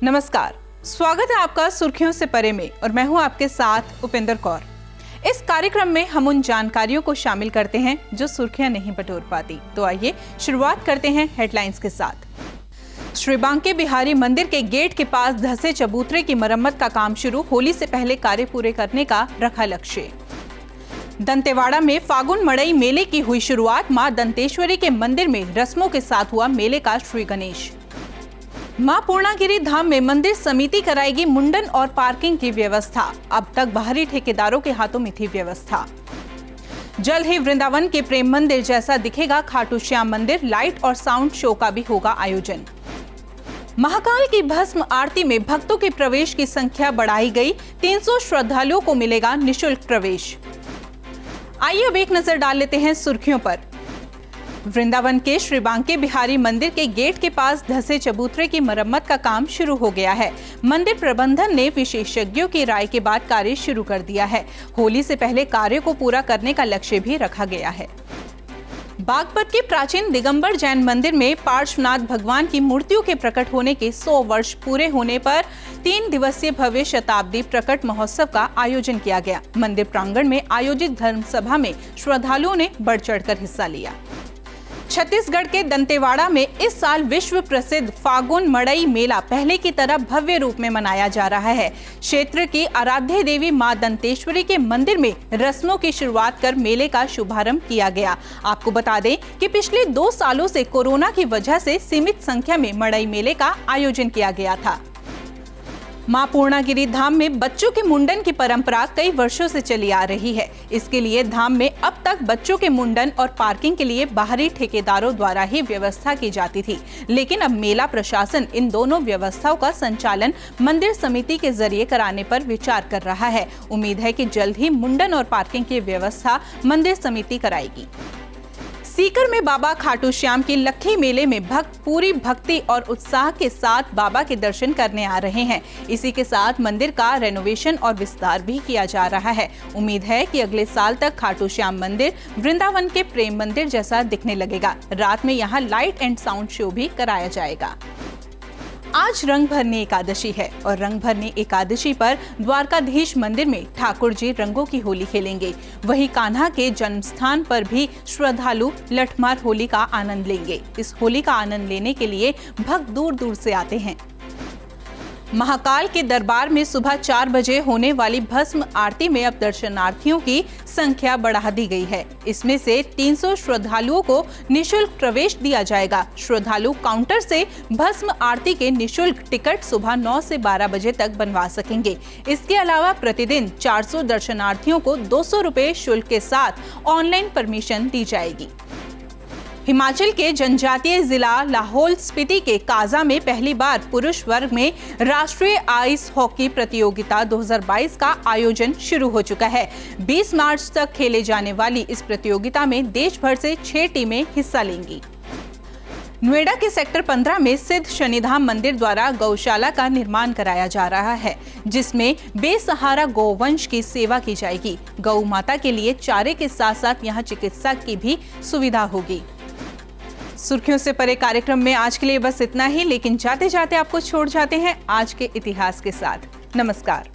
नमस्कार, स्वागत है आपका सुर्खियों से परे में और मैं हूं आपके साथ उपेंद्र कौर। इस कार्यक्रम में हम उन जानकारियों को शामिल करते हैं जो सुर्खियां नहीं बटोर पाती। तो आइए शुरुआत करते हैं हेडलाइंस के साथ। श्री बांके बिहारी मंदिर के गेट के पास धंसे चबूतरे की मरम्मत का काम शुरू, होली से पहले कार्य पूरे करने का रखा लक्ष्य। दंतेवाड़ा में फागुन मड़ई मेले की हुई शुरुआत, मां दंतेश्वरी के मंदिर में रस्मों के साथ हुआ मेले का श्री गणेश। मां पूर्णागिरी धाम में मंदिर समिति कराएगी मुंडन और पार्किंग की व्यवस्था, अब तक बाहरी ठेकेदारों के हाथों में थी व्यवस्था। जल्द ही वृंदावन के प्रेम मंदिर जैसा दिखेगा खाटू श्याम मंदिर, लाइट और साउंड शो का भी होगा आयोजन। महाकाल की भस्म आरती में भक्तों के प्रवेश की संख्या बढ़ाई गई, 300 श्रद्धालुओं को मिलेगा निःशुल्क प्रवेश। आइए अब एक नजर डाल लेते हैं सुर्खियों पर। वृंदावन के श्री बांके बिहारी मंदिर के गेट के पास धंसे चबूतरे की मरम्मत का काम शुरू हो गया है। मंदिर प्रबंधन ने विशेषज्ञों की राय के बाद कार्य शुरू कर दिया है। होली से पहले कार्य को पूरा करने का लक्ष्य भी रखा गया है। बागपत के प्राचीन दिगंबर जैन मंदिर में पार्श्वनाथ भगवान की मूर्तियों के प्रकट होने के 100 वर्ष पूरे होने पर 3 दिवसीय भव्य शताब्दी प्रकट महोत्सव का आयोजन किया गया। मंदिर प्रांगण में आयोजित धर्म सभा में श्रद्धालुओं ने बढ़ चढ़कर हिस्सा लिया। छत्तीसगढ़ के दंतेवाड़ा में इस साल विश्व प्रसिद्ध फागुन मड़ई मेला पहले की तरह भव्य रूप में मनाया जा रहा है। क्षेत्र की आराध्य देवी मां दंतेश्वरी के मंदिर में रस्मों की शुरुआत कर मेले का शुभारंभ किया गया। आपको बता दें कि पिछले 2 सालों से कोरोना की वजह से सीमित संख्या में मड़ई मेले का आयोजन किया गया था। मां पूर्णागिरी धाम में बच्चों के मुंडन की परंपरा कई वर्षों से चली आ रही है। इसके लिए धाम में अब तक बच्चों के मुंडन और पार्किंग के लिए बाहरी ठेकेदारों द्वारा ही व्यवस्था की जाती थी, लेकिन अब मेला प्रशासन इन दोनों व्यवस्थाओं का संचालन मंदिर समिति के जरिए कराने पर विचार कर रहा है। उम्मीद है कि जल्द ही मुंडन और पार्किंग की व्यवस्था मंदिर समिति कराएगी। सीकर में बाबा खाटू श्याम की लक्खी मेले में भक्त पूरी भक्ति और उत्साह के साथ बाबा के दर्शन करने आ रहे हैं। इसी के साथ मंदिर का रेनोवेशन और विस्तार भी किया जा रहा है। उम्मीद है कि अगले साल तक खाटू श्याम मंदिर वृंदावन के प्रेम मंदिर जैसा दिखने लगेगा। रात में यहाँ लाइट एंड साउंड शो भी कराया जाएगा। आज रंग भरनी एकादशी है और रंग भरनी एकादशी पर द्वारकाधीश मंदिर में ठाकुर जी रंगों की होली खेलेंगे। वहीं कान्हा के जन्म स्थान पर भी श्रद्धालु लठमार होली का आनंद लेंगे। इस होली का आनंद लेने के लिए भक्त दूर दूर से आते हैं। महाकाल के दरबार में सुबह 4 बजे होने वाली भस्म आरती में अब दर्शनार्थियों की संख्या बढ़ा दी गई है। इसमें से 300 श्रद्धालुओं को निःशुल्क प्रवेश दिया जाएगा। श्रद्धालु काउंटर से भस्म आरती के निःशुल्क टिकट सुबह 9 से 12 बजे तक बनवा सकेंगे। इसके अलावा प्रतिदिन 400 दर्शनार्थियों को 200 रुपए शुल्क के साथ ऑनलाइन परमिशन दी जाएगी। हिमाचल के जनजातीय जिला लाहौल स्पीति के काजा में पहली बार पुरुष वर्ग में राष्ट्रीय आइस हॉकी प्रतियोगिता 2022 का आयोजन शुरू हो चुका है। 20 मार्च तक खेले जाने वाली इस प्रतियोगिता में देश भर से 6 टीमें हिस्सा लेंगी। नोएडा के सेक्टर 15 में सिद्ध शनिधाम मंदिर द्वारा गौशाला का निर्माण कराया जा रहा है, जिसमें बेसहारा गौवंश की सेवा की जाएगी। गौ माता के लिए चारे के साथ साथ यहाँ चिकित्सा की भी सुविधा होगी। सुर्खियों से परे कार्यक्रम में आज के लिए बस इतना ही, लेकिन जाते जाते आपको छोड़ जाते हैं आज के इतिहास के साथ। नमस्कार।